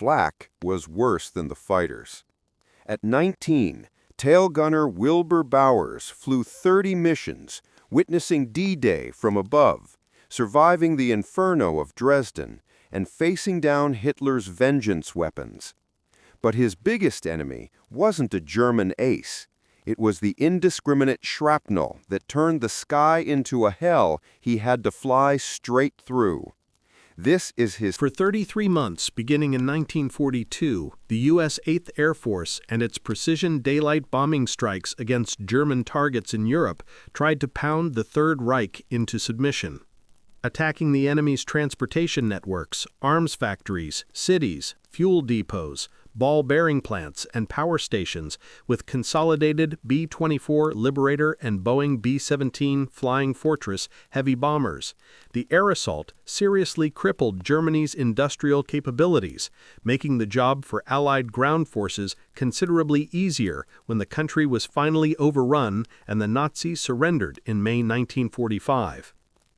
Flak was worse than the fighters. At 19, tail gunner Wilbur Bowers flew 30 missions, witnessing D-Day from above, surviving the inferno of Dresden, and facing down Hitler's vengeance weapons. But his biggest enemy wasn't a German ace. It was the indiscriminate shrapnel that turned the sky into a hell he had to fly straight through. This is his... For 33 months, beginning in 1942, the U.S. 8th Air Force and its precision daylight bombing strikes against German targets in Europe tried to pound the Third Reich into submission. Attacking the enemy's transportation networks, arms factories, cities, fuel depots, ball bearing plants, and power stations with consolidated B-24 Liberator and Boeing B-17 Flying Fortress heavy bombers, the air assault seriously crippled Germany's industrial capabilities, making the job for Allied ground forces considerably easier when the country was finally overrun and the Nazis surrendered in May 1945.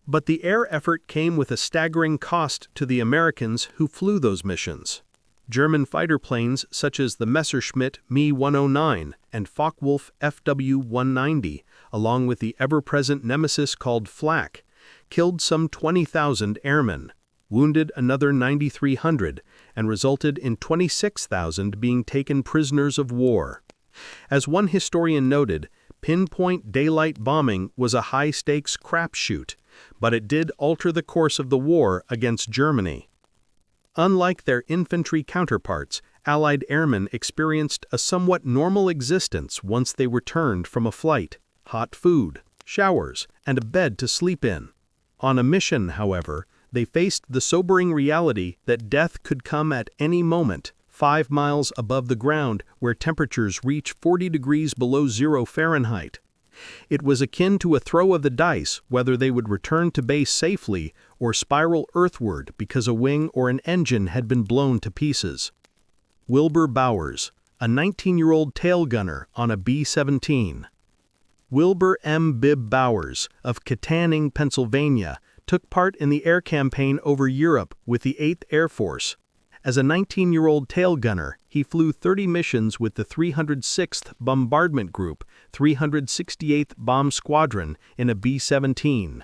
But the air effort came with a staggering cost to the Americans who flew those missions. German fighter planes such as the Messerschmitt Me-109 and Focke-Wulf FW-190, along with the ever-present nemesis called Flak, killed some 20,000 airmen, wounded another 9,300, and resulted in 26,000 being taken prisoners of war. As one historian noted, pinpoint daylight bombing was a high-stakes crapshoot, but it did alter the course of the war against Germany. Unlike their infantry counterparts, Allied airmen experienced a somewhat normal existence once they returned from a flight, hot food, showers, and a bed to sleep in. On a mission, however, they faced the sobering reality that death could come at any moment, 5 miles above the ground where temperatures reach 40 degrees below 0 Fahrenheit. It was akin to a throw of the dice whether they would return to base safely or spiral earthward because a wing or an engine had been blown to pieces. Wilbur Bowers, a 19-year-old tail gunner on a B-17. Wilbur M. Bib Bowers of Kittanning, Pennsylvania, took part in the air campaign over Europe with the 8th Air Force. As a 19-year-old tail gunner, he flew 30 missions with the 306th Bombardment Group, 368th Bomb Squadron in a B-17.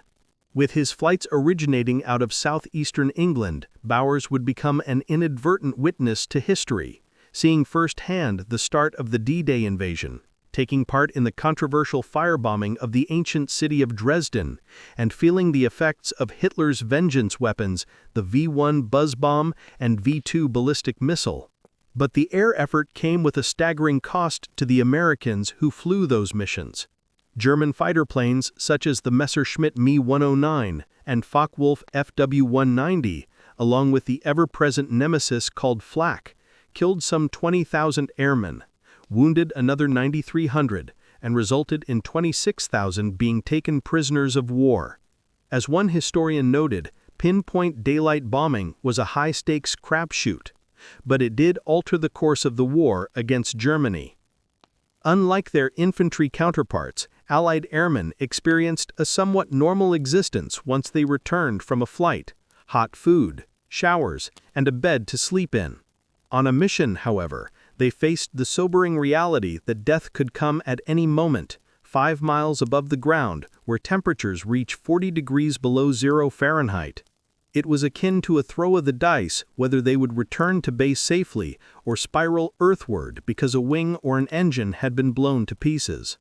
With his flights originating out of southeastern England, Bowers would become an inadvertent witness to history, seeing firsthand the start of the D-Day invasion, taking part in the controversial firebombing of the ancient city of Dresden, and feeling the effects of Hitler's vengeance weapons, the V-1 buzz bomb and V-2 ballistic missile. But the air effort came with a staggering cost to the Americans who flew those missions. German fighter planes such as the Messerschmitt Me-109 and Focke-Wulf FW-190, along with the ever-present nemesis called Flak, killed some 20,000 airmen, wounded another 9,300, and resulted in 26,000 being taken prisoners of war. As one historian noted, pinpoint daylight bombing was a high-stakes crapshoot, but it did alter the course of the war against Germany. Unlike their infantry counterparts, Allied airmen experienced a somewhat normal existence once they returned from a flight, hot food, showers, and a bed to sleep in. On a mission, however, they faced the sobering reality that death could come at any moment, 5 miles above the ground where temperatures reach 40 degrees below 0 Fahrenheit. It was akin to a throw of the dice whether they would return to base safely or spiral earthward because a wing or an engine had been blown to pieces.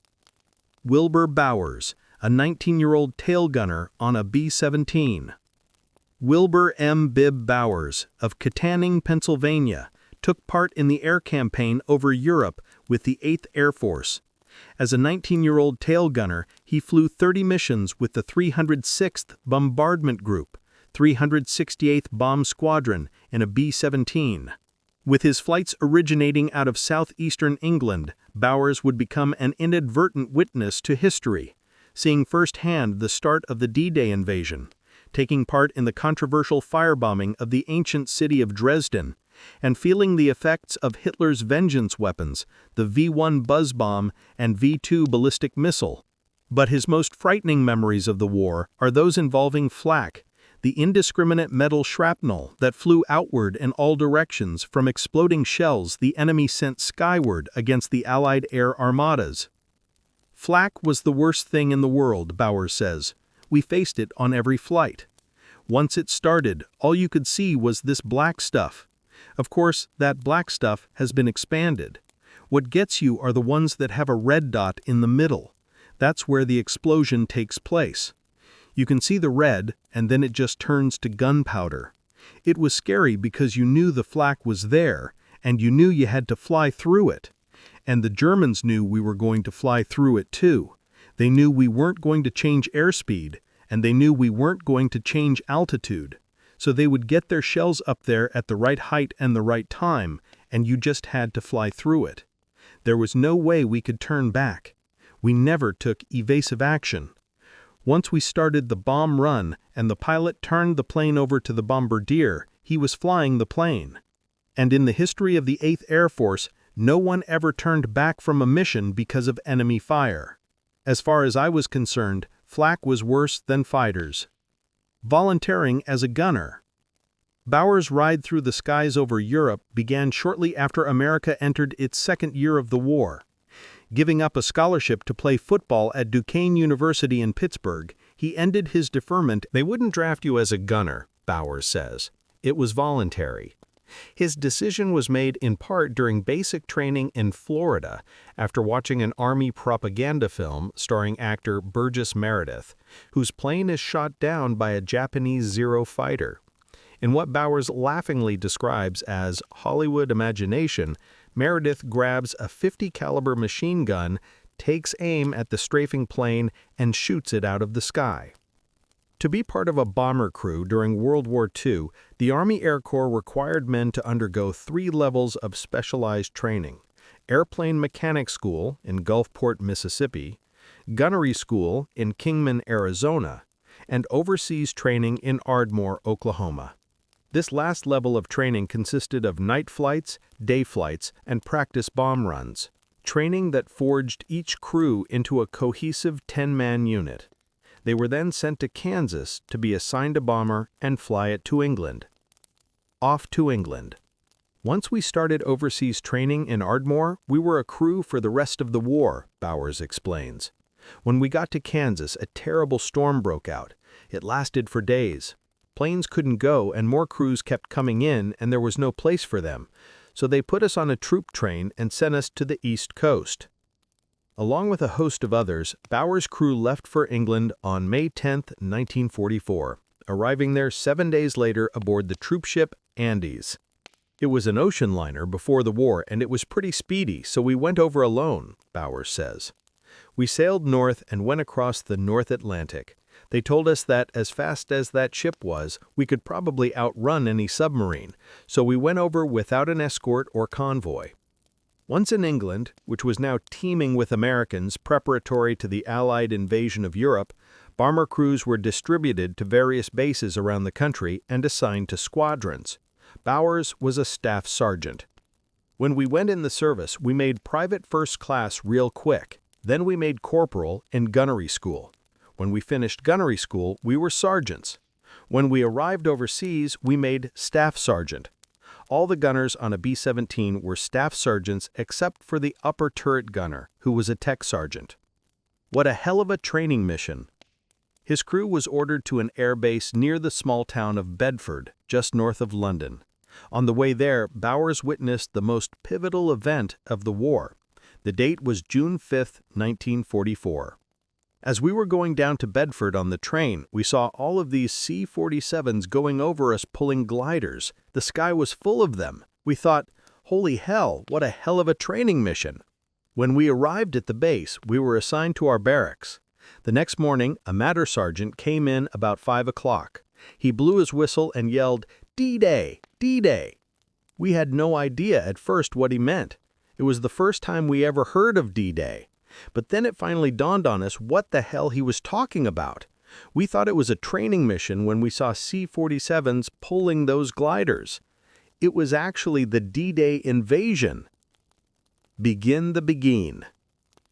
Wilbur Bowers, a 19-year-old tail gunner on a B-17. Wilbur M. Bib Bowers of Kittanning, Pennsylvania, took part in the air campaign over Europe with the 8th Air Force. As a 19-year-old tail gunner, he flew 30 missions with the 306th Bombardment Group, 368th Bomb Squadron in a B-17. With his flights originating out of southeastern England, Bowers would become an inadvertent witness to history, seeing firsthand the start of the D-Day invasion, taking part in the controversial firebombing of the ancient city of Dresden, and feeling the effects of Hitler's vengeance weapons, the V-1 buzz bomb and V-2 ballistic missile. But his most frightening memories of the war are those involving Flak, the indiscriminate metal shrapnel that flew outward in all directions from exploding shells the enemy sent skyward against the Allied air armadas. Flak was the worst thing in the world, Bowers says. We faced it on every flight. Once it started, all you could see was this black stuff. Of course, that black stuff has been expanded. What gets you are the ones that have a red dot in the middle. That's where the explosion takes place. You can see the red, and then it just turns to gunpowder. It was scary because you knew the flak was there, and you knew you had to fly through it. And the Germans knew we were going to fly through it too. They knew we weren't going to change airspeed, and they knew we weren't going to change altitude. So they would get their shells up there at the right height and the right time, and you just had to fly through it. There was no way we could turn back. We never took evasive action. Once we started the bomb run and the pilot turned the plane over to the bombardier, he was flying the plane. And in the history of the 8th Air Force, no one ever turned back from a mission because of enemy fire. As far as I was concerned, flak was worse than fighters. Volunteering as a gunner. Bowers' ride through the skies over Europe began shortly after America entered its second year of the war. Giving up a scholarship to play football at Duquesne University in Pittsburgh, he ended his deferment. They wouldn't draft you as a gunner, Bowers says. It was voluntary. His decision was made in part during basic training in Florida after watching an Army propaganda film starring actor Burgess Meredith, whose plane is shot down by a Japanese Zero fighter. In what Bowers laughingly describes as Hollywood imagination, Meredith grabs a .50 caliber machine gun, takes aim at the strafing plane, and shoots it out of the sky. To be part of a bomber crew during World War II, the Army Air Corps required men to undergo 3 levels of specialized training: Airplane Mechanic School in Gulfport, Mississippi, Gunnery School in Kingman, Arizona, and overseas training in Ardmore, Oklahoma. This last level of training consisted of night flights, day flights, and practice bomb runs, training that forged each crew into a cohesive 10-man unit. They were then sent to Kansas to be assigned a bomber and fly it to England. Off to England. Once we started overseas training in Ardmore, we were a crew for the rest of the war, Bowers explains. When we got to Kansas, a terrible storm broke out. It lasted for days. Planes couldn't go and more crews kept coming in and there was no place for them, so they put us on a troop train and sent us to the East Coast. Along with a host of others, Bowers' crew left for England on May 10, 1944, arriving there 7 days later aboard the troopship Andes. It was an ocean liner before the war and it was pretty speedy, so we went over alone, Bowers says. We sailed north and went across the North Atlantic. They told us that as fast as that ship was, we could probably outrun any submarine, so we went over without an escort or convoy. Once in England, which was now teeming with Americans preparatory to the Allied invasion of Europe, bomber crews were distributed to various bases around the country and assigned to squadrons. Bowers was a staff sergeant. When we went in the service, we made private first class real quick. Then we made corporal in gunnery school. When we finished gunnery school, we were sergeants. When we arrived overseas, we made staff sergeant. All the gunners on a B-17 were staff sergeants except for the upper turret gunner, who was a tech sergeant. What a hell of a training mission. His crew was ordered to an air base near the small town of Bedford, just north of London. On the way there, Bowers witnessed the most pivotal event of the war. The date was June 5, 1944. As we were going down to Bedford on the train, we saw all of these C-47s going over us pulling gliders. The sky was full of them. We thought, holy hell, what a hell of a training mission. When we arrived at the base, we were assigned to our barracks. The next morning, a matter sergeant came in about 5 o'clock. He blew his whistle and yelled, D-Day! D-Day! We had no idea at first what he meant. It was the first time we ever heard of D-Day. But then it finally dawned on us what the hell he was talking about. We thought it was a training mission when we saw C-47s pulling those gliders. It was actually the D-Day invasion. Begin the Beguine.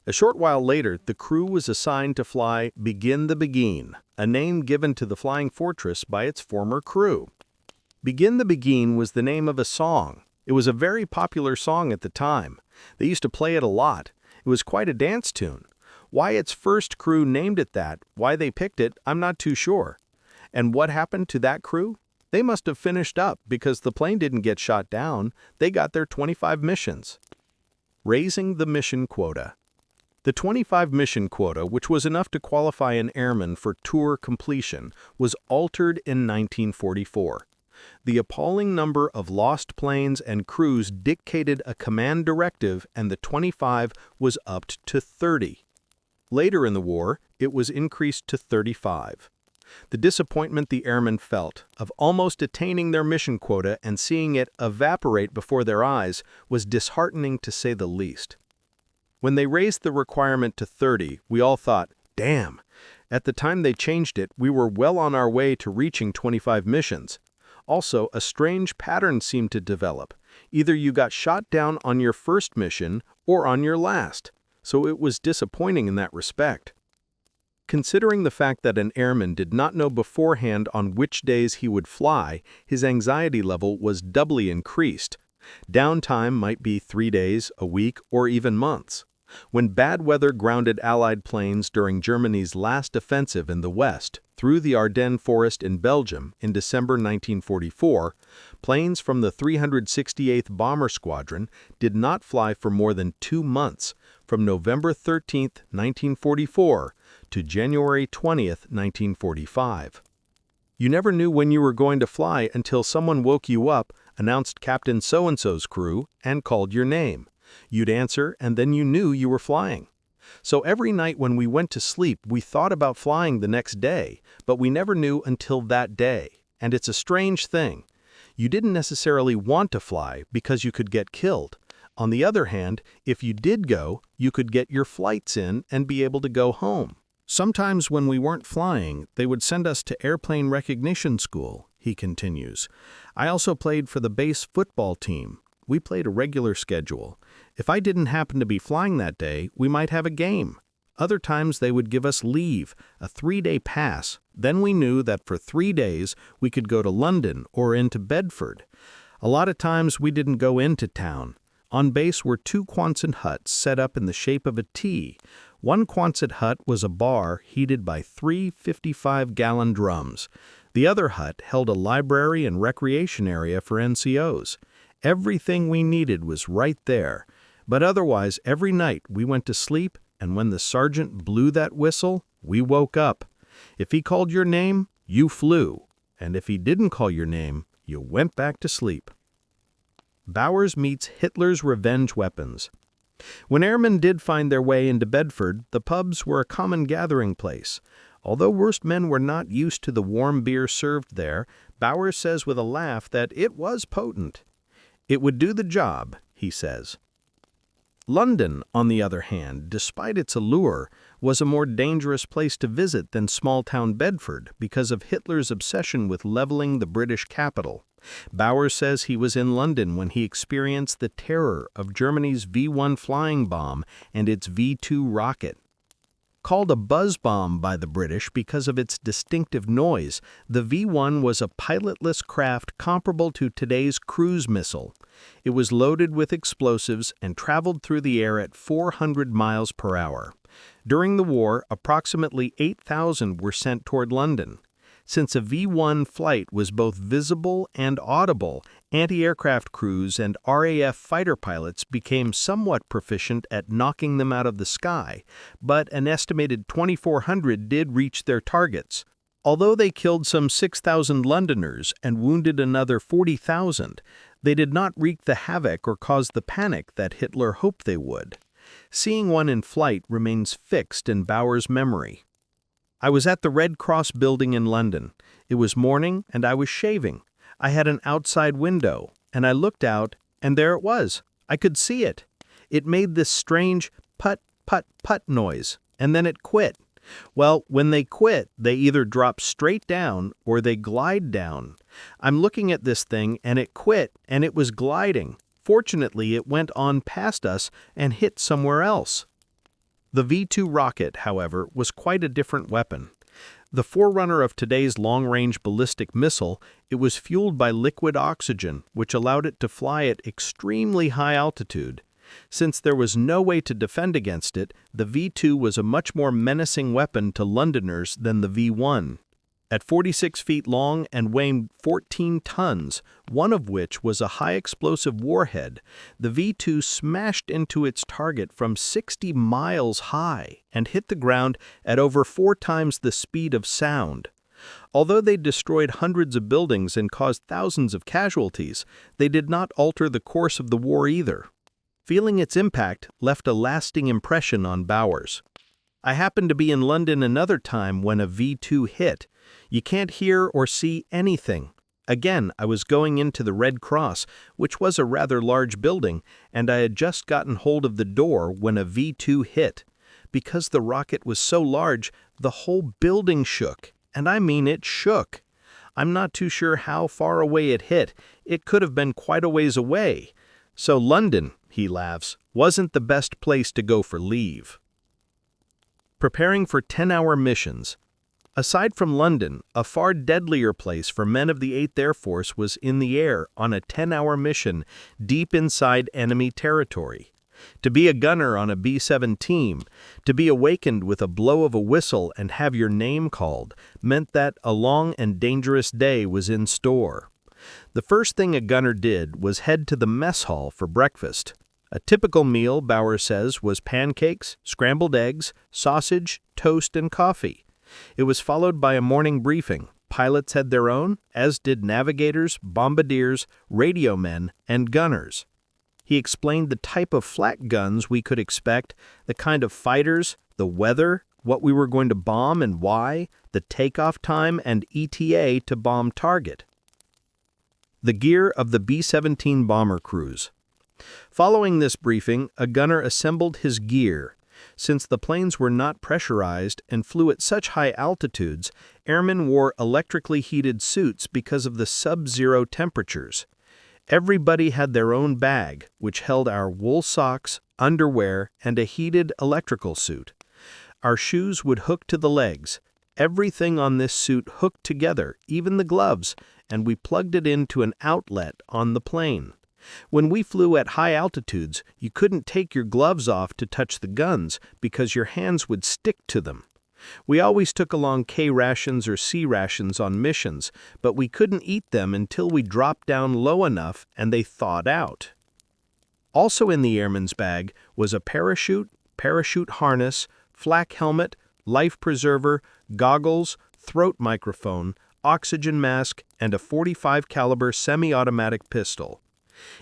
A short while later, the crew was assigned to fly Begin the Beguine, a name given to the flying fortress by its former crew. Begin the Beguine was the name of a song. It was a very popular song at the time. They used to play it a lot. It was quite a dance tune. Why its first crew named it that, why they picked it, I'm not too sure. And what happened to that crew? They must have finished up because the plane didn't get shot down. They got their 25 missions. Raising the mission quota. The 25 mission quota, which was enough to qualify an airman for tour completion, was altered in 1944. The appalling number of lost planes and crews dictated a command directive, and the 25 was upped to 30. Later in the war, it was increased to 35. The disappointment the airmen felt of almost attaining their mission quota and seeing it evaporate before their eyes was disheartening to say the least. When they raised the requirement to 30, we all thought, damn. At the time they changed it, we were well on our way to reaching 25 missions. Also, a strange pattern seemed to develop. Either you got shot down on your first mission or on your last, so it was disappointing in that respect. Considering the fact that an airman did not know beforehand on which days he would fly, his anxiety level was doubly increased. Downtime might be 3 days, a week, or even months. When bad weather grounded Allied planes during Germany's last offensive in the West through the Ardennes forest in Belgium in December 1944, planes from the 368th Bomber Squadron did not fly for more than 2 months, from November 13, 1944 to January 20, 1945. You never knew when you were going to fly until someone woke you up, announced Captain So-and-so's crew, and called your name. You'd answer, and then you knew you were flying. So every night when we went to sleep, we thought about flying the next day, but we never knew until that day. And it's a strange thing. You didn't necessarily want to fly because you could get killed. On the other hand, if you did go, you could get your flights in and be able to go home. Sometimes when we weren't flying, they would send us to airplane recognition school, he continues. I also played for the base football team. We played a regular schedule. If I didn't happen to be flying that day, we might have a game. Other times they would give us leave, a 3-day pass. Then we knew that for 3 days we could go to London or into Bedford. A lot of times we didn't go into town. On base were 2 Quonset huts set up in the shape of a T. One Quonset hut was a bar heated by 3 55-gallon drums. The other hut held a library and recreation area for NCOs. Everything we needed was right there. But otherwise, every night we went to sleep, and when the sergeant blew that whistle, we woke up. If he called your name, you flew. And if he didn't call your name, you went back to sleep. Bowers meets Hitler's revenge weapons. When airmen did find their way into Bedford, the pubs were a common gathering place. Although worst men were not used to the warm beer served there, Bowers says with a laugh that it was potent. It would do the job, he says. London, on the other hand, despite its allure, was a more dangerous place to visit than small-town Bedford because of Hitler's obsession with leveling the British capital. Bowers says he was in London when he experienced the terror of Germany's V-1 flying bomb and its V-2 rocket. Called a buzz bomb by the British because of its distinctive noise, the V-1 was a pilotless craft comparable to today's cruise missile. It was loaded with explosives and traveled through the air at 400 miles per hour. During the war, approximately 8,000 were sent toward London. Since a V-1 flight was both visible and audible, anti-aircraft crews and RAF fighter pilots became somewhat proficient at knocking them out of the sky, but an estimated 2,400 did reach their targets. Although they killed some 6,000 Londoners and wounded another 40,000, they did not wreak the havoc or cause the panic that Hitler hoped they would. Seeing one in flight remains fixed in Bowers' memory. I was at the Red Cross building in London. It was morning, and I was shaving. I had an outside window, and I looked out, and there it was. I could see it. It made this strange put, put, put noise, and then it quit. Well, when they quit, they either drop straight down or they glide down. I'm looking at this thing, and it quit, and it was gliding. Fortunately, it went on past us and hit somewhere else. The V-2 rocket, however, was quite a different weapon. The forerunner of today's long-range ballistic missile, it was fueled by liquid oxygen, which allowed it to fly at extremely high altitude. Since there was no way to defend against it, the V-2 was a much more menacing weapon to Londoners than the V-1. At 46 feet long and weighing 14 tons, one of which was a high-explosive warhead, the V-2 smashed into its target from 60 miles high and hit the ground at over 4 times the speed of sound. Although they destroyed hundreds of buildings and caused thousands of casualties, they did not alter the course of the war either. Feeling its impact left a lasting impression on Bowers. "I happened to be in London another time when a V-2 hit. You can't hear or see anything. Again, I was going into the Red Cross, which was a rather large building, and I had just gotten hold of the door when a V-2 hit. Because the rocket was so large, the whole building shook, and I mean it shook. I'm not too sure how far away it hit. It could have been quite a ways away. So London," he laughs, "wasn't the best place to go for leave." Preparing for 10-hour missions. Aside from London, a far deadlier place for men of the 8th Air Force was in the air on a 10-hour mission deep inside enemy territory. To be a gunner on a B-17, to be awakened with a blow of a whistle and have your name called, meant that a long and dangerous day was in store. The first thing a gunner did was head to the mess hall for breakfast. A typical meal, Bowers says, was pancakes, scrambled eggs, sausage, toast, and coffee. It was followed by a morning briefing. Pilots had their own, as did navigators, bombardiers, radio men, and gunners. He explained the type of flak guns we could expect, the kind of fighters, the weather, what we were going to bomb and why, the takeoff time and ETA to bomb target. The gear of the B-17 bomber crews. Following this briefing, a gunner assembled his gear. Since the planes were not pressurized and flew at such high altitudes, airmen wore electrically heated suits because of the sub-zero temperatures. Everybody had their own bag, which held our wool socks, underwear, and a heated electrical suit. Our shoes would hook to the legs. Everything on this suit hooked together, even the gloves, and we plugged it into an outlet on the plane. When we flew at high altitudes, you couldn't take your gloves off to touch the guns because your hands would stick to them. We always took along K rations or C rations on missions, but we couldn't eat them until we dropped down low enough and they thawed out. Also in the airman's bag was a parachute, parachute harness, flak helmet, life preserver, goggles, throat microphone, oxygen mask, and a .45 caliber semi-automatic pistol.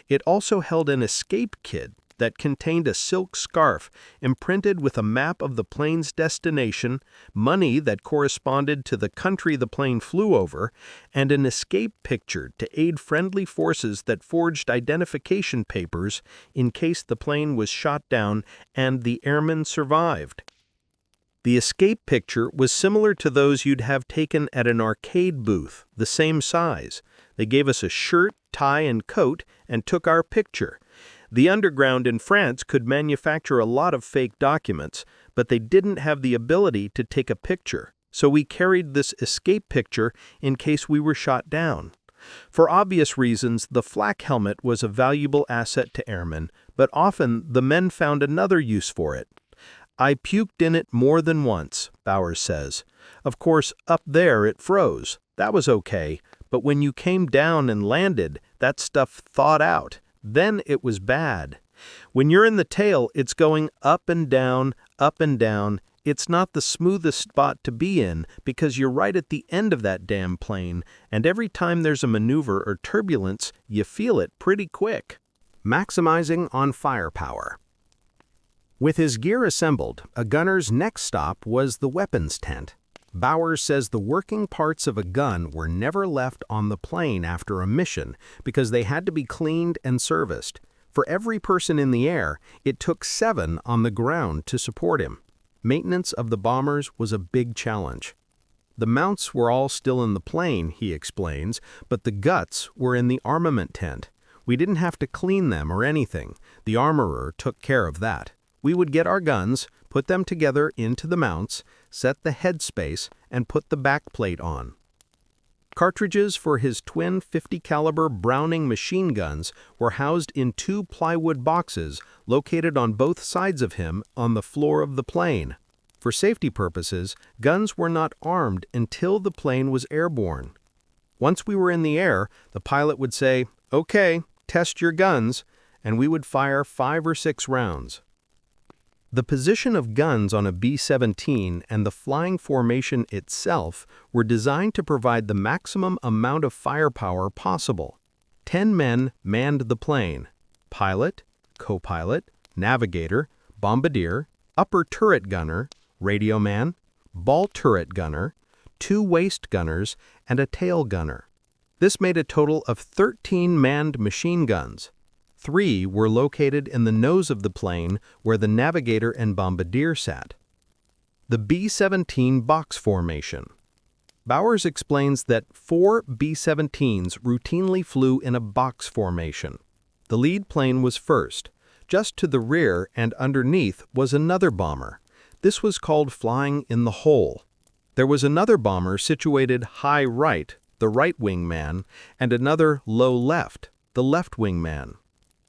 It also held an escape kit that contained a silk scarf imprinted with a map of the plane's destination, money that corresponded to the country the plane flew over, and an escape picture to aid friendly forces that forged identification papers in case the plane was shot down and the airmen survived. The escape picture was similar to those you'd have taken at an arcade booth, the same size. They gave us a shirt, tie, and coat and took our picture. The underground in France could manufacture a lot of fake documents, but they didn't have the ability to take a picture, so we carried this escape picture in case we were shot down. For obvious reasons, the flak helmet was a valuable asset to airmen, but often the men found another use for it. "I puked in it more than once," Bowers says. "Of course, up there it froze. That was okay, but when you came down and landed, that stuff thawed out. Then it was bad. When you're in the tail, it's going up and down, up and down. It's not the smoothest spot to be in because you're right at the end of that damn plane, and every time there's a maneuver or turbulence, you feel it pretty quick." Maximizing on firepower. With his gear assembled, a gunner's next stop was the weapons tent. Bowers says the working parts of a gun were never left on the plane after a mission because they had to be cleaned and serviced. For every person in the air, it took 7 on the ground to support him. Maintenance of the bombers was a big challenge. The mounts were all still in the plane, he explains, but the guts were in the armament tent. We didn't have to clean them or anything. The armorer took care of that. We would get our guns, put them together into the mounts, set the headspace, and put the backplate on. Cartridges for his twin 50-caliber Browning machine guns were housed in 2 plywood boxes located on both sides of him on the floor of the plane. For safety purposes, guns were not armed until the plane was airborne. Once we were in the air, the pilot would say, "Okay, test your guns," and we would fire 5 or 6 rounds. The position of guns on a B-17 and the flying formation itself were designed to provide the maximum amount of firepower possible. 10 men manned the plane: pilot, co-pilot, navigator, bombardier, upper turret gunner, radio man, ball turret gunner, 2 waist gunners, and a tail gunner. This made a total of 13 manned machine guns. 3 were located in the nose of the plane where the navigator and bombardier sat. The B-17 box formation. Bowers explains that 4 B-17s routinely flew in a box formation. The lead plane was first. Just to the rear and underneath was another bomber. This was called flying in the hole. There was another bomber situated high right, the right wing man, and another low left, the left wing man.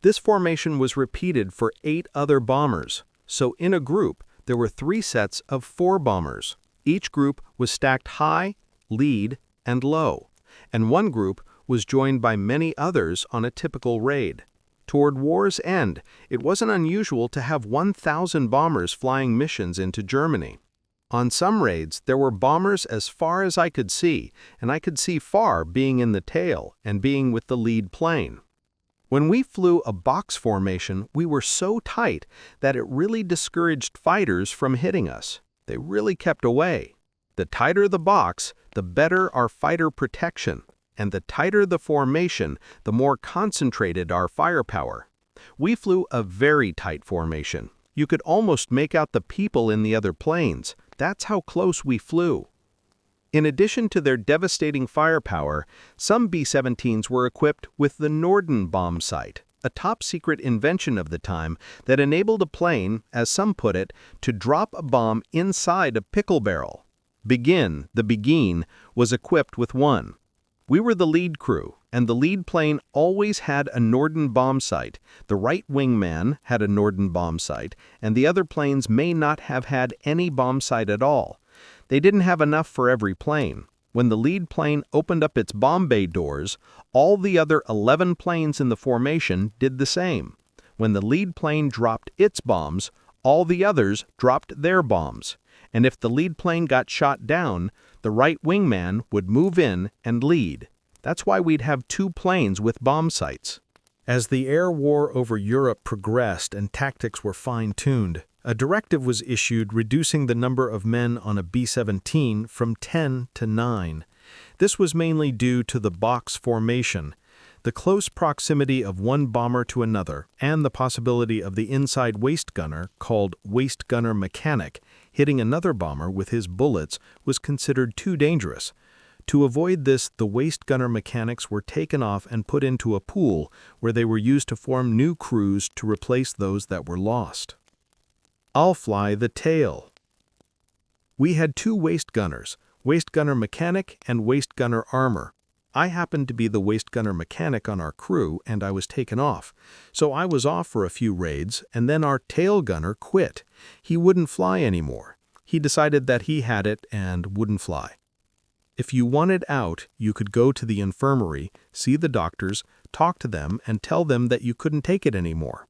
This formation was repeated for 8 other bombers, so in a group there were 3 sets of 4 bombers. Each group was stacked high, lead, and low, and one group was joined by many others on a typical raid. Toward war's end, it wasn't unusual to have 1,000 bombers flying missions into Germany. On some raids, there were bombers as far as I could see, and I could see far being in the tail and being with the lead plane. When we flew a box formation, we were so tight that it really discouraged fighters from hitting us. They really kept away. The tighter the box, the better our fighter protection, and the tighter the formation, the more concentrated our firepower. We flew a very tight formation. You could almost make out the people in the other planes. That's how close we flew. In addition to their devastating firepower, some B-17s were equipped with the Norden bomb sight, a top-secret invention of the time that enabled a plane, as some put it, to drop a bomb inside a pickle barrel. Beguine, the Beguine, was equipped with one. We were the lead crew, and the lead plane always had a Norden bomb sight. The right wing man had a Norden bomb sight, and the other planes may not have had any bomb sight at all. They didn't have enough for every plane. When the lead plane opened up its bomb bay doors, all the other 11 planes in the formation did the same. When the lead plane dropped its bombs, all the others dropped their bombs. And if the lead plane got shot down, the right wingman would move in and lead. That's why we'd have 2 planes with bomb sights. As the air war over Europe progressed and tactics were fine-tuned, a directive was issued reducing the number of men on a B-17 from 10 to 9. This was mainly due to the box formation, the close proximity of one bomber to another, and the possibility of the inside waist gunner, called waist gunner mechanic, hitting another bomber with his bullets was considered too dangerous. To avoid this, the waist gunner mechanics were taken off and put into a pool where they were used to form new crews to replace those that were lost. I'll fly the tail. We had 2 waist gunners, waist gunner mechanic and waist gunner armor. I happened to be the waist gunner mechanic on our crew, and I was taken off. So I was off for a few raids, and then our tail gunner quit. He wouldn't fly anymore. He decided that he had it and wouldn't fly. If you wanted out, you could go to the infirmary, see the doctors, talk to them, and tell them that you couldn't take it anymore.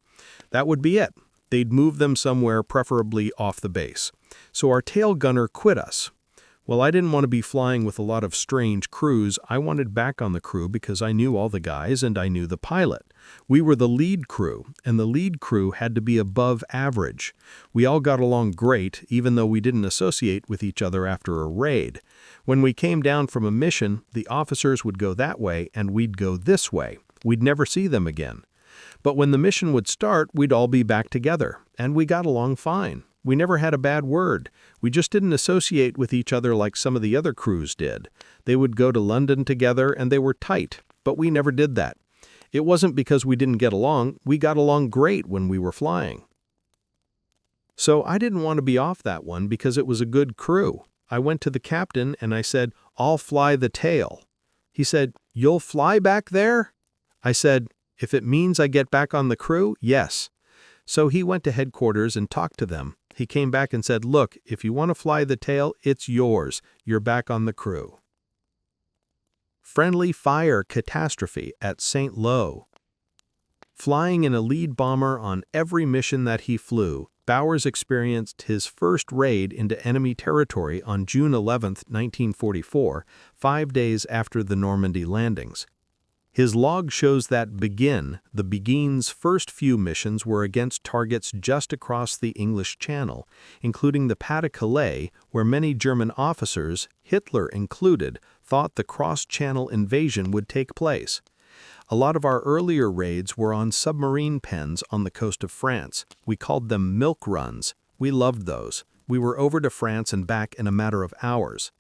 That would be it. They'd move them somewhere, preferably off the base. So our tail gunner quit us. Well, I didn't want to be flying with a lot of strange crews. I wanted back on the crew because I knew all the guys and I knew the pilot. We were the lead crew, and the lead crew had to be above average. We all got along great, even though we didn't associate with each other after a raid. When we came down from a mission, the officers would go that way and we'd go this way. We'd never see them again. But when the mission would start, we'd all be back together, and we got along fine. We never had a bad word. We just didn't associate with each other like some of the other crews did. They would go to London together and they were tight, but we never did that. It wasn't because we didn't get along. We got along great when we were flying. So I didn't want to be off that one because it was a good crew. I went to the captain and I said, "I'll fly the tail." He said, "You'll fly back there?" I said, "If it means I get back on the crew, yes." So he went to headquarters and talked to them. He came back and said, "Look, if you want to fly the tail, it's yours. You're back on the crew." Friendly fire catastrophe at St. Lo. Flying in a lead bomber on every mission that he flew, Bowers experienced his first raid into enemy territory on June 11, 1944, 5 days after the Normandy landings. His log shows that Beguine, the Beguine's first few missions were against targets just across the English Channel, including the Pas-de-Calais, where many German officers, Hitler included, thought the cross-channel invasion would take place. A lot of our earlier raids were on submarine pens on the coast of France. We called them milk runs. We loved those. We were over to France and back in a matter of hours.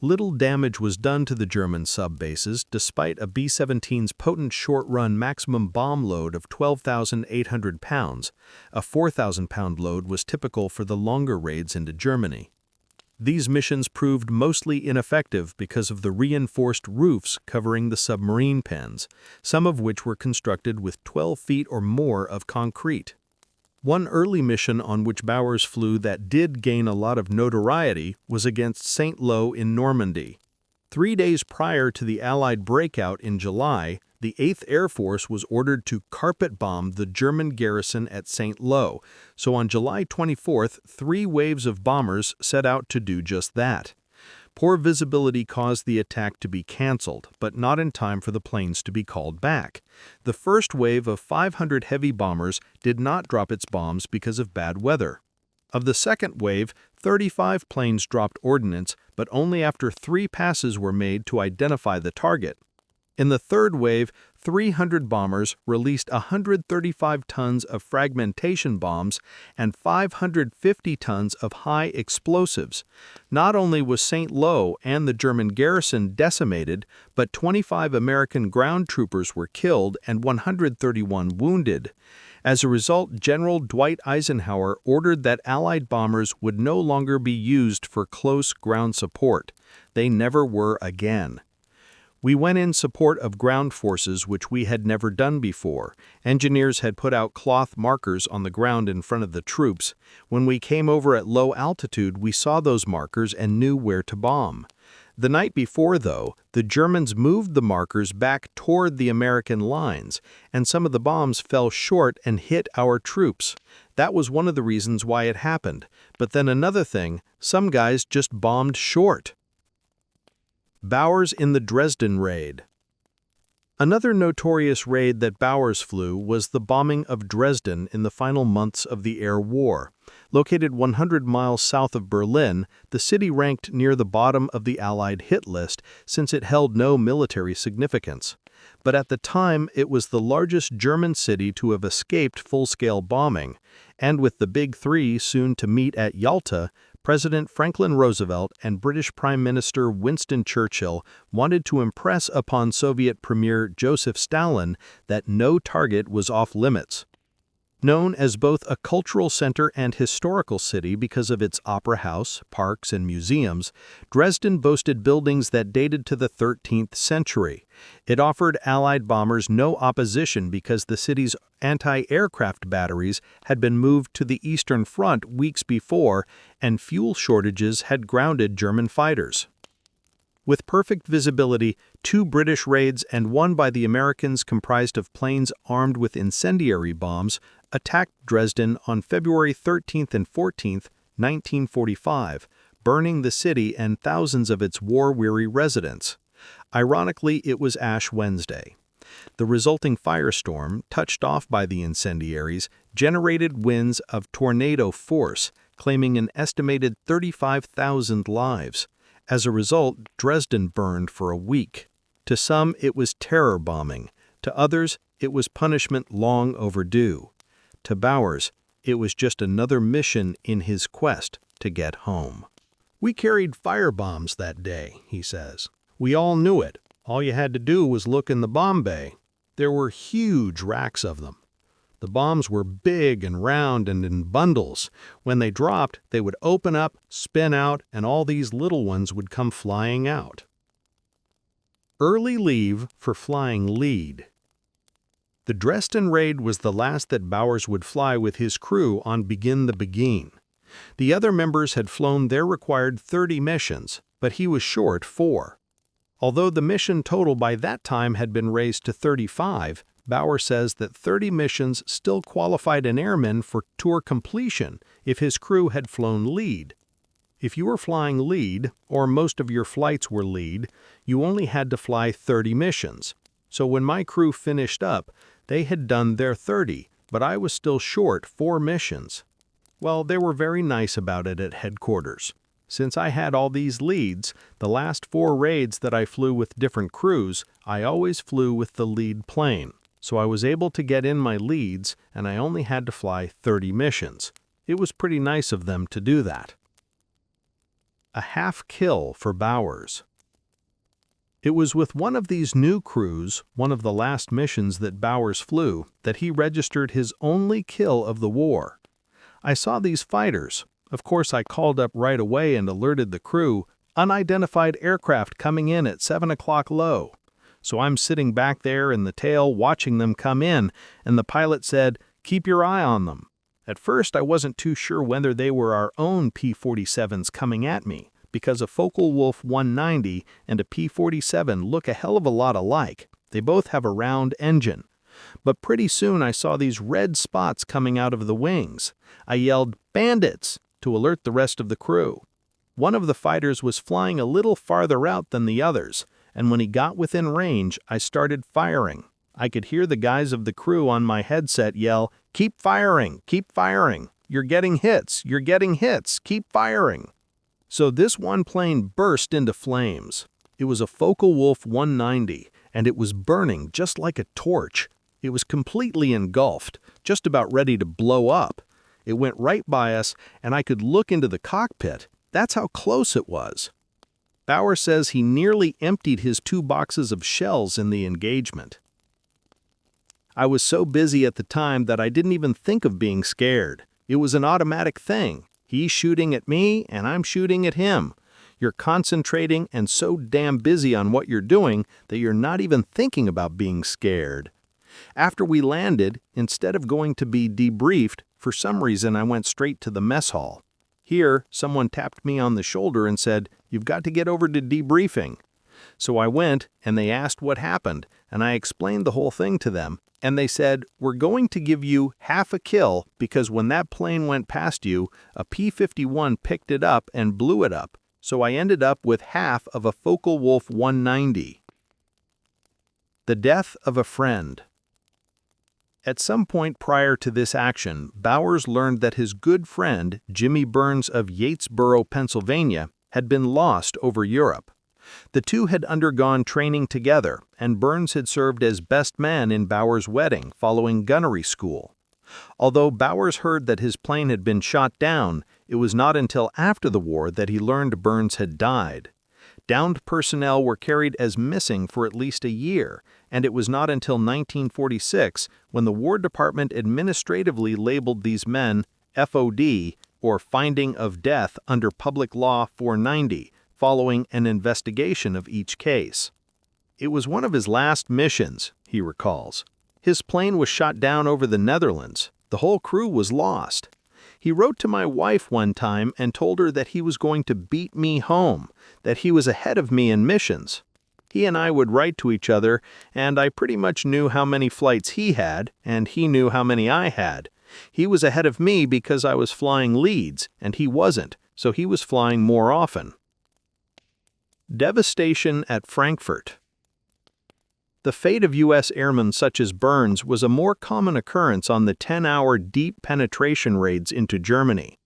Little damage was done to the German sub-bases despite a B-17's potent short-run maximum bomb load of 12,800 pounds. A 4,000-pound load was typical for the longer raids into Germany. These missions proved mostly ineffective because of the reinforced roofs covering the submarine pens, some of which were constructed with 12 feet or more of concrete. One early mission on which Bowers flew that did gain a lot of notoriety was against St. Lo in Normandy. 3 days prior to the Allied breakout in July, the 8th Air Force was ordered to carpet bomb the German garrison at St. Lo, so on July 24th, 3 waves of bombers set out to do just that. Poor visibility caused the attack to be canceled, but not in time for the planes to be called back. The first wave of 500 heavy bombers did not drop its bombs because of bad weather. Of the second wave, 35 planes dropped ordnance, but only after 3 passes were made to identify the target. In the third wave, 300 bombers released 135 tons of fragmentation bombs and 550 tons of high explosives. Not only was St. Lo and the German garrison decimated, but 25 American ground troopers were killed and 131 wounded. As a result, General Dwight Eisenhower ordered that Allied bombers would no longer be used for close ground support. They never were again. We went in support of ground forces, which we had never done before. Engineers had put out cloth markers on the ground in front of the troops. When we came over at low altitude, we saw those markers and knew where to bomb. The night before, though, the Germans moved the markers back toward the American lines, and some of the bombs fell short and hit our troops. That was one of the reasons why it happened. But then another thing, some guys just bombed short. Bowers in the Dresden Raid. Another notorious raid that Bowers flew was the bombing of Dresden in the final months of the Air War. Located 100 miles south of Berlin, the city ranked near the bottom of the Allied hit list since it held no military significance. But at the time, it was the largest German city to have escaped full-scale bombing, and with the Big Three soon to meet at Yalta, President Franklin Roosevelt and British Prime Minister Winston Churchill wanted to impress upon Soviet Premier Joseph Stalin that no target was off-limits. Known as both a cultural center and historical city because of its opera house, parks, and museums, Dresden boasted buildings that dated to the 13th century. It offered Allied bombers no opposition because the city's anti-aircraft batteries had been moved to the Eastern Front weeks before, and fuel shortages had grounded German fighters. With perfect visibility, 2 British raids and one by the Americans comprised of planes armed with incendiary bombs attacked Dresden on February 13th and 14th, 1945, burning the city and thousands of its war-weary residents. Ironically, it was Ash Wednesday. The resulting firestorm, touched off by the incendiaries, generated winds of tornado force, claiming an estimated 35,000 lives. As a result, Dresden burned for a week. To some, it was terror bombing. To others, it was punishment long overdue. To Bowers, it was just another mission in his quest to get home. "We carried firebombs that day," he says. "We all knew it. All you had to do was look in the bomb bay. There were huge racks of them. The bombs were big and round and in bundles. When they dropped, they would open up, spin out, and all these little ones would come flying out. Early leave for flying lead. The Dresden raid was the last that Bowers would fly with his crew on Begin the Beguine. The other members had flown their required 30 missions, but he was short 4. Although the mission total by that time had been raised to 35, Bowers says that 30 missions still qualified an airman for tour completion if his crew had flown lead. If you were flying lead, or most of your flights were lead, you only had to fly 30 missions. So when my crew finished up, they had done their 30, but I was still short 4 missions. Well, they were very nice about it at headquarters. Since I had all these leads, the last 4 raids that I flew with different crews, I always flew with the lead plane. So I was able to get in my leads, and I only had to fly 30 missions. It was pretty nice of them to do that. A half kill for Bowers. It was with one of these new crews, one of the last missions that Bowers flew, that he registered his only kill of the war. I saw these fighters. Of course, I called up right away and alerted the crew, "Unidentified aircraft coming in at 7 o'clock low." So I'm sitting back there in the tail watching them come in, and the pilot said, "Keep your eye on them." At first, I wasn't too sure whether they were our own P-47s coming at me, because a Focke-Wulf 190 and a P-47 look a hell of a lot alike. They both have a round engine. But pretty soon I saw these red spots coming out of the wings. I yelled, "Bandits!" to alert the rest of the crew. One of the fighters was flying a little farther out than the others, and when he got within range, I started firing. I could hear the guys of the crew on my headset yell, "Keep firing! Keep firing! You're getting hits! You're getting hits! Keep firing!" So this one plane burst into flames. It was a Focke-Wulf 190, and it was burning just like a torch. It was completely engulfed, just about ready to blow up. It went right by us, and I could look into the cockpit. That's how close it was. Bowers says he nearly emptied his 2 boxes of shells in the engagement. I was so busy at the time that I didn't even think of being scared. It was an automatic thing. He's shooting at me, and I'm shooting at him. You're concentrating and so damn busy on what you're doing that you're not even thinking about being scared. After we landed, instead of going to be debriefed, for some reason I went straight to the mess hall. Here, someone tapped me on the shoulder and said, "You've got to get over to debriefing." So I went, and they asked what happened, and I explained the whole thing to them, and they said, "We're going to give you half a kill because when that plane went past you, a P-51 picked it up and blew it up. So I ended up with half of a Focke-Wulf 190. The death of a friend. At some point prior to this action, Bowers learned that his good friend, Jimmy Burns of Yatesboro, Pennsylvania, had been lost over Europe. The two had undergone training together, and Burns had served as best man in Bowers' wedding following gunnery school. Although Bowers heard that his plane had been shot down, it was not until after the war that he learned Burns had died. Downed personnel were carried as missing for at least a year, and it was not until 1946 when the War Department administratively labeled these men FOD, or Finding of Death under Public Law 490, following an investigation of each case. It was one of his last missions, he recalls. His plane was shot down over the Netherlands. The whole crew was lost. He wrote to my wife one time and told her that he was going to beat me home, that he was ahead of me in missions. He and I would write to each other, and I pretty much knew how many flights he had, and he knew how many I had. He was ahead of me because I was flying leads, and he wasn't, so he was flying more often. Devastation at Frankfurt. The fate of U.S. airmen such as Burns was a more common occurrence on the 10-hour deep penetration raids into Germany.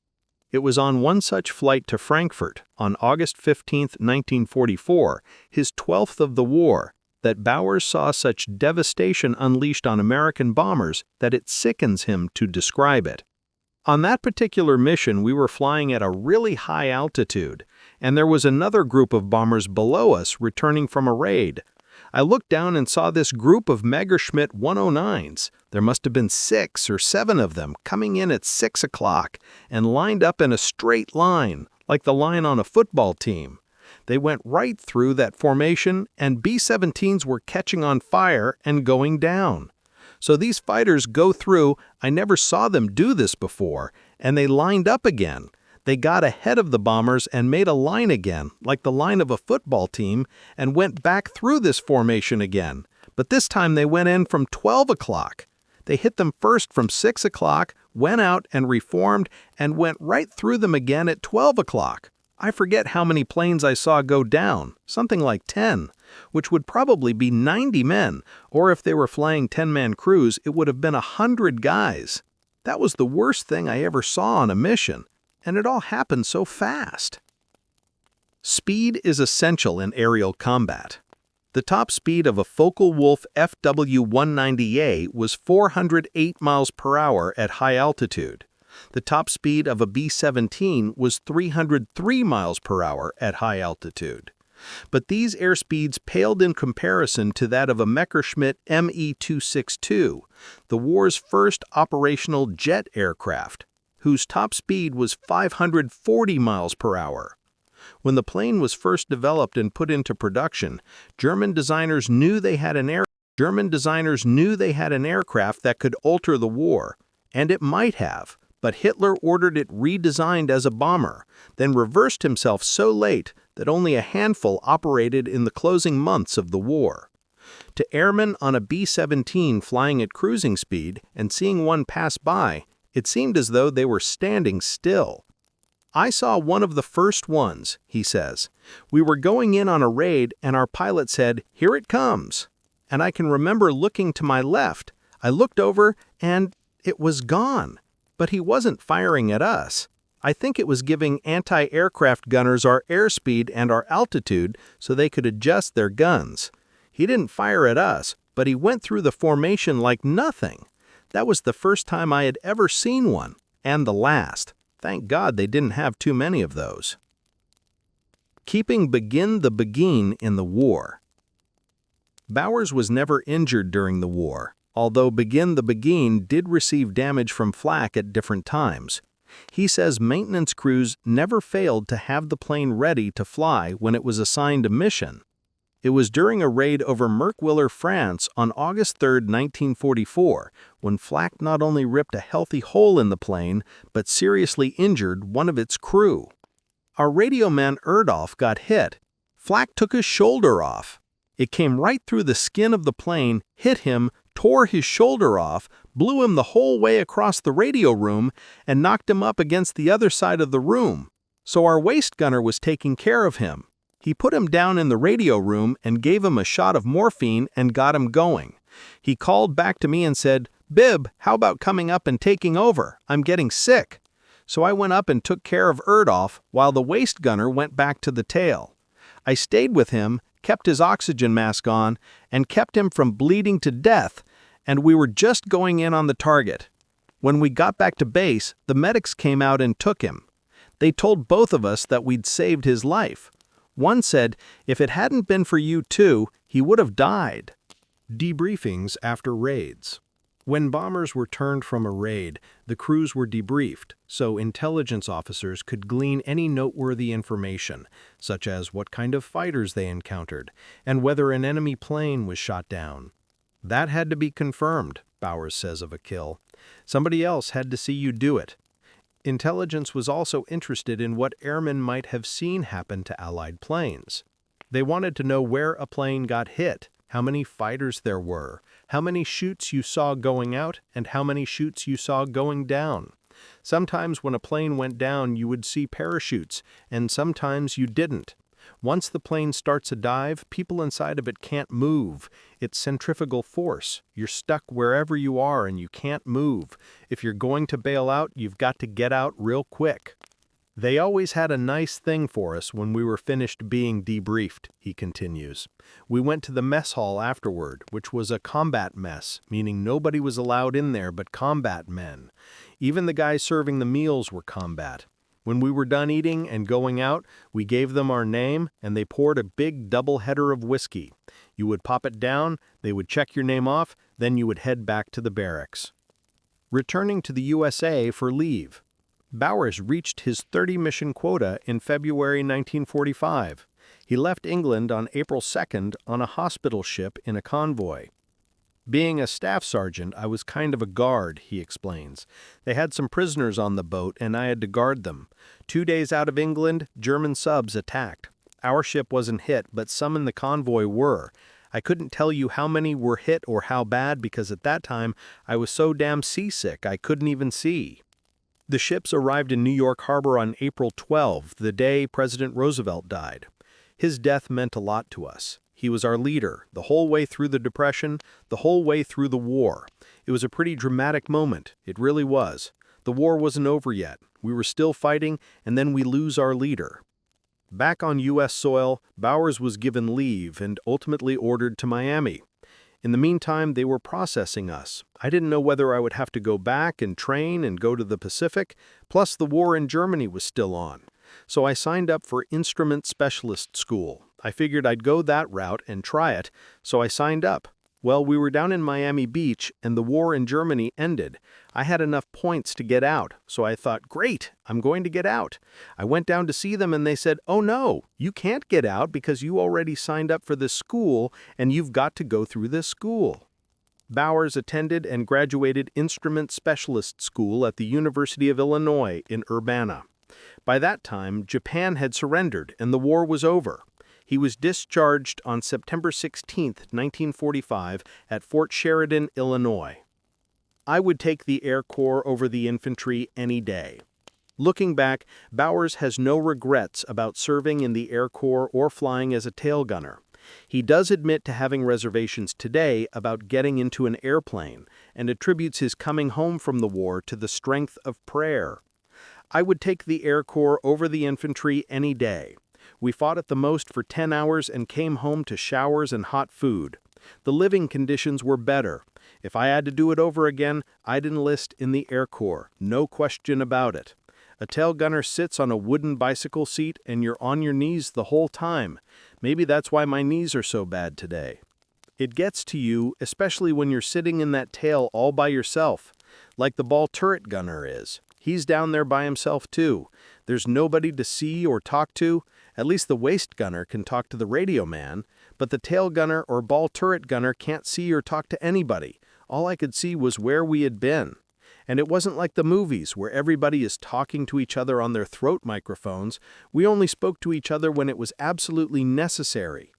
It was on one such flight to Frankfurt, on August 15, 1944, his 12th of the war, that Bowers saw such devastation unleashed on American bombers that it sickens him to describe it. On that particular mission, we were flying at a really high altitude, and there was another group of bombers below us returning from a raid. I looked down and saw this group of Messerschmitt 109s. There must have been 6 or 7 of them coming in at 6 o'clock and lined up in a straight line, like the line on a football team. They went right through that formation, and B-17s were catching on fire and going down. So these fighters go through. I never saw them do this before, and they lined up again. They got ahead of the bombers and made a line again, like the line of a football team, and went back through this formation again. But this time they went in from 12 o'clock. They hit them first from 6 o'clock, went out and reformed, and went right through them again at 12 o'clock. I forget how many planes I saw go down, something like 10, which would probably be 90 men, or if they were flying 10-man crews, it would have been 100 guys. That was the worst thing I ever saw on a mission, and it all happened so fast. Speed is essential in aerial combat. The top speed of a Focke-Wulf FW-190A was 408 miles per hour at high altitude. The top speed of a B-17 was 303 miles per hour at high altitude. But these airspeeds paled in comparison to that of a Messerschmitt Me-262, the war's first operational jet aircraft, whose top speed was 540 miles per hour. When the plane was first developed and put into production, German designers knew they had an aircraft that could alter the war, and it might have. But Hitler ordered it redesigned as a bomber, then reversed himself so late that only a handful operated in the closing months of the war. To airmen on a B-17 flying at cruising speed and seeing one pass by, it seemed as though they were standing still. I saw one of the first ones, he says. We were going in on a raid and our pilot said, "Here it comes." And I can remember looking to my left. I looked over and it was gone. But he wasn't firing at us. I think it was giving anti-aircraft gunners our airspeed and our altitude so they could adjust their guns. He didn't fire at us, but he went through the formation like nothing. That was the first time I had ever seen one, and the last. Thank God they didn't have too many of those. Keeping Beguine the Beguine in the war. Bowers was never injured during the war, although Beguine the Beguine did receive damage from flak at different times. He says maintenance crews never failed to have the plane ready to fly when it was assigned a mission. It was during a raid over Merkwiller, France on August 3, 1944, when flak not only ripped a healthy hole in the plane, but seriously injured one of its crew. Our radio man Erdolf got hit. Flak took his shoulder off. It came right through the skin of the plane, hit him, tore his shoulder off, blew him the whole way across the radio room, and knocked him up against the other side of the room. So our waist gunner was taking care of him. He put him down in the radio room and gave him a shot of morphine and got him going. He called back to me and said, "Bib, how about coming up and taking over? I'm getting sick." So I went up and took care of Erdolf while the waist gunner went back to the tail. I stayed with him, kept his oxygen mask on, and kept him from bleeding to death, and we were just going in on the target. When we got back to base, the medics came out and took him. They told both of us that we'd saved his life. One said, "If it hadn't been for you two, he would have died." Debriefings after raids. When bombers were turned from a raid, the crews were debriefed, so intelligence officers could glean any noteworthy information, such as what kind of fighters they encountered, and whether an enemy plane was shot down. That had to be confirmed, Bowers says of a kill. Somebody else had to see you do it. Intelligence was also interested in what airmen might have seen happen to Allied planes. They wanted to know where a plane got hit, how many fighters there were, how many chutes you saw going out, and how many chutes you saw going down. Sometimes when a plane went down, you would see parachutes, and sometimes you didn't. Once the plane starts a dive, people inside of it can't move. It's centrifugal force. You're stuck wherever you are and you can't move. If you're going to bail out, you've got to get out real quick. They always had a nice thing for us when we were finished being debriefed, he continues. We went to the mess hall afterward, which was a combat mess, meaning nobody was allowed in there but combat men. Even the guys serving the meals were combat. When we were done eating and going out, we gave them our name, and they poured a big double header of whiskey. You would pop it down, they would check your name off, then you would head back to the barracks. Returning to the USA for leave. Bowers reached his 30-mission quota in February 1945. He left England on April 2nd on a hospital ship in a convoy. Being a staff sergeant, I was kind of a guard, he explains. They had some prisoners on the boat and I had to guard them. 2 days out of England, German subs attacked. Our ship wasn't hit, but some in the convoy were. I couldn't tell you how many were hit or how bad because at that time I was so damn seasick I couldn't even see. The ships arrived in New York Harbor on April 12, the day President Roosevelt died. His death meant a lot to us. He was our leader, the whole way through the Depression, the whole way through the war. It was a pretty dramatic moment. It really was. The war wasn't over yet. We were still fighting, and then we lose our leader. Back on U.S. soil, Bowers was given leave and ultimately ordered to Miami. In the meantime, they were processing us. I didn't know whether I would have to go back and train and go to the Pacific, plus the war in Germany was still on. So I signed up for Instrument Specialist School. I figured I'd go that route and try it, so I signed up. Well, we were down in Miami Beach, and the war in Germany ended. I had enough points to get out, so I thought, great, I'm going to get out. I went down to see them, and they said, oh no, you can't get out because you already signed up for this school, and you've got to go through this school. Bowers attended and graduated Instrument Specialist School at the University of Illinois in Urbana. By that time, Japan had surrendered, and the war was over. He was discharged on September 16, 1945, at Fort Sheridan, Illinois. I would take the Air Corps over the infantry any day. Looking back, Bowers has no regrets about serving in the Air Corps or flying as a tail gunner. He does admit to having reservations today about getting into an airplane and attributes his coming home from the war to the strength of prayer. I would take the Air Corps over the infantry any day. We fought at the most for 10 hours and came home to showers and hot food. The living conditions were better. If I had to do it over again, I'd enlist in the Air Corps, no question about it. A tail gunner sits on a wooden bicycle seat and you're on your knees the whole time. Maybe that's why my knees are so bad today. It gets to you, especially when you're sitting in that tail all by yourself, like the ball turret gunner is. He's down there by himself too. There's nobody to see or talk to. At least the waist gunner can talk to the radio man, but the tail gunner or ball turret gunner can't see or talk to anybody. All I could see was where we had been. And it wasn't like the movies where everybody is talking to each other on their throat microphones. We only spoke to each other when it was absolutely necessary.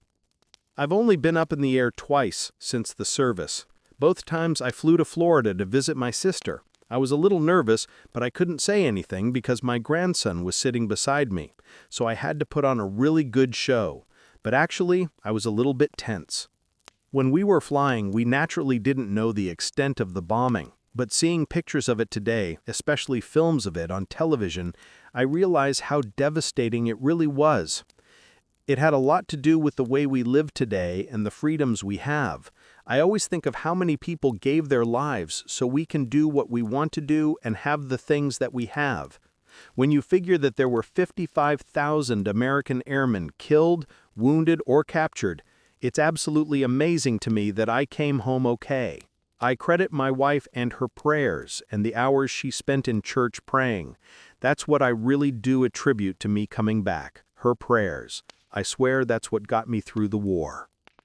I've only been up in the air twice since the service. Both times I flew to Florida to visit my sister. I was a little nervous, but I couldn't say anything because my grandson was sitting beside me, so I had to put on a really good show. But actually, I was a little bit tense. When we were flying, we naturally didn't know the extent of the bombing, but seeing pictures of it today, especially films of it on television, I realize how devastating it really was. It had a lot to do with the way we live today and the freedoms we have. I always think of how many people gave their lives so we can do what we want to do and have the things that we have. When you figure that there were 55,000 American airmen killed, wounded, or captured, it's absolutely amazing to me that I came home okay. I credit my wife and her prayers and the hours she spent in church praying. That's what I really do attribute to me coming back, her prayers. I swear that's what got me through the war.